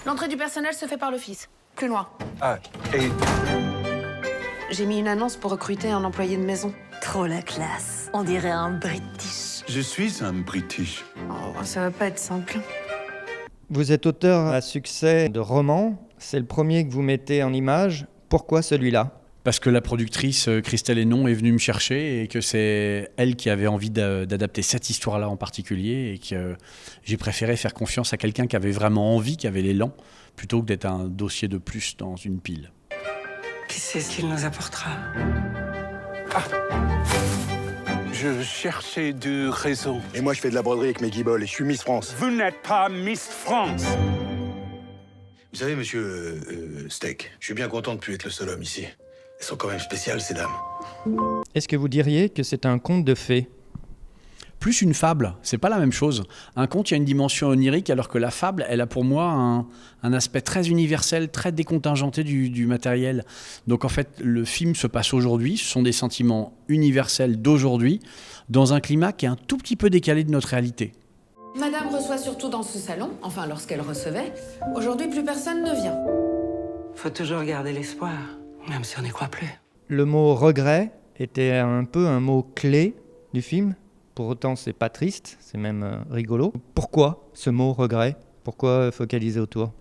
L'entrée du personnel se fait par l'office. Plus loin. Ah, et... J'ai mis une annonce pour recruter un employé de maison. Trop la classe. On dirait un British. Je suis un British. Oh, ça va pas être simple. Vous êtes auteur à succès de romans. C'est le premier que vous mettez en image. Pourquoi celui-là ? Parce que la productrice Christelle Hénon est venue me chercher et que c'est elle qui avait envie d'adapter cette histoire-là en particulier et que j'ai préféré faire confiance à quelqu'un qui avait vraiment envie, qui avait l'élan, plutôt que d'être un dossier de plus dans une pile. Qui sait ce qu'il nous apportera? Je cherchais du réseau. Et moi, je fais de la broderie avec mes guibolles et je suis Miss France. Vous n'êtes pas Miss France. Vous savez, monsieur Steak, je suis bien content de ne plus être le seul homme ici. Elles sont quand même spéciales, ces dames. Est-ce que vous diriez que c'est un conte de fées ? Plus une fable, c'est pas la même chose. Un conte, il y a une dimension onirique, alors que la fable, elle a pour moi un aspect très universel, très décontingenté du matériel. Donc en fait, le film se passe aujourd'hui, ce sont des sentiments universels d'aujourd'hui, dans un climat qui est un tout petit peu décalé de notre réalité. Madame reçoit surtout dans ce salon, enfin lorsqu'elle recevait. Aujourd'hui, plus personne ne vient. Faut toujours garder l'espoir, même si on n'y croit plus. Le mot « regret » était un peu un mot clé du film. Pour autant, c'est pas triste, c'est même rigolo. Pourquoi ce mot « regret » ? Pourquoi focaliser autour ?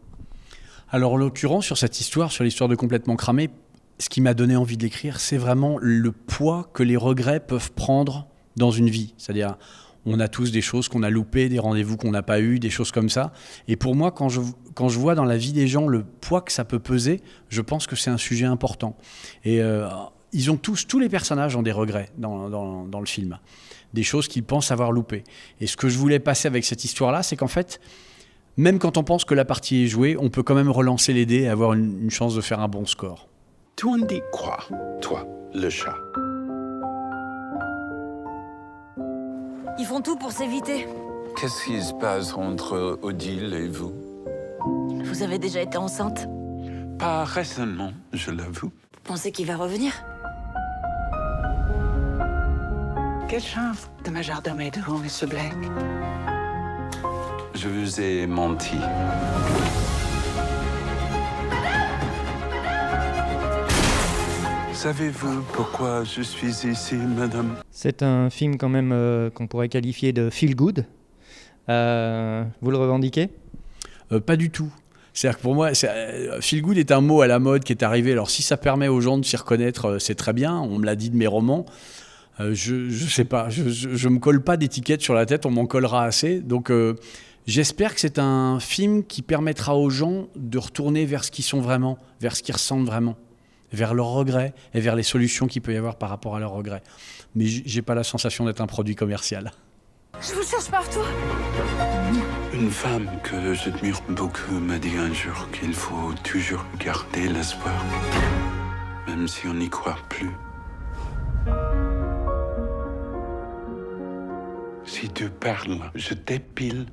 Alors en l'occurrence, sur cette histoire, sur l'histoire de Complètement Cramé, ce qui m'a donné envie de l'écrire, c'est vraiment le poids que les regrets peuvent prendre dans une vie. C'est-à-dire, on a tous des choses qu'on a loupées, des rendez-vous qu'on n'a pas eus, des choses comme ça. Et pour moi, quand je vois dans la vie des gens le poids que ça peut peser, je pense que c'est un sujet important. Et ils ont tous les personnages ont des regrets dans le film. Des choses qu'ils pensent avoir loupées. Et ce que je voulais passer avec cette histoire-là, c'est qu'en fait, même quand on pense que la partie est jouée, on peut quand même relancer les dés et avoir une chance de faire un bon score. Tu en dis quoi, toi, le chat? Ils font tout pour s'éviter. Qu'est-ce qui se passe entre Odile et vous? Vous avez déjà été enceinte? Pas récemment, je l'avoue. Vous pensez qu'il va revenir? Quelle chance de majordome devant ce Blake. Je vous ai menti. Savez-vous pourquoi je suis ici, madame? C'est un film quand même qu'on pourrait qualifier de feel good. Vous le revendiquez ? Pas du tout. C'est-à-dire que pour moi, feel good est un mot à la mode qui est arrivé. Alors si ça permet aux gens de s'y reconnaître, c'est très bien. On me l'a dit de mes romans. Je sais pas. Je me colle pas d'étiquette sur la tête. On m'en collera assez. Donc j'espère que c'est un film qui permettra aux gens de retourner vers ce qu'ils sont vraiment, vers ce qu'ils ressentent vraiment, vers leurs regrets et vers les solutions qu'il peut y avoir par rapport à leurs regrets. Mais j'ai pas la sensation d'être un produit commercial. Je vous cherche partout. Une femme que j'admire beaucoup m'a dit un jour qu'il faut toujours garder l'espoir, même si on n'y croit plus. Si tu parles, je t'épile.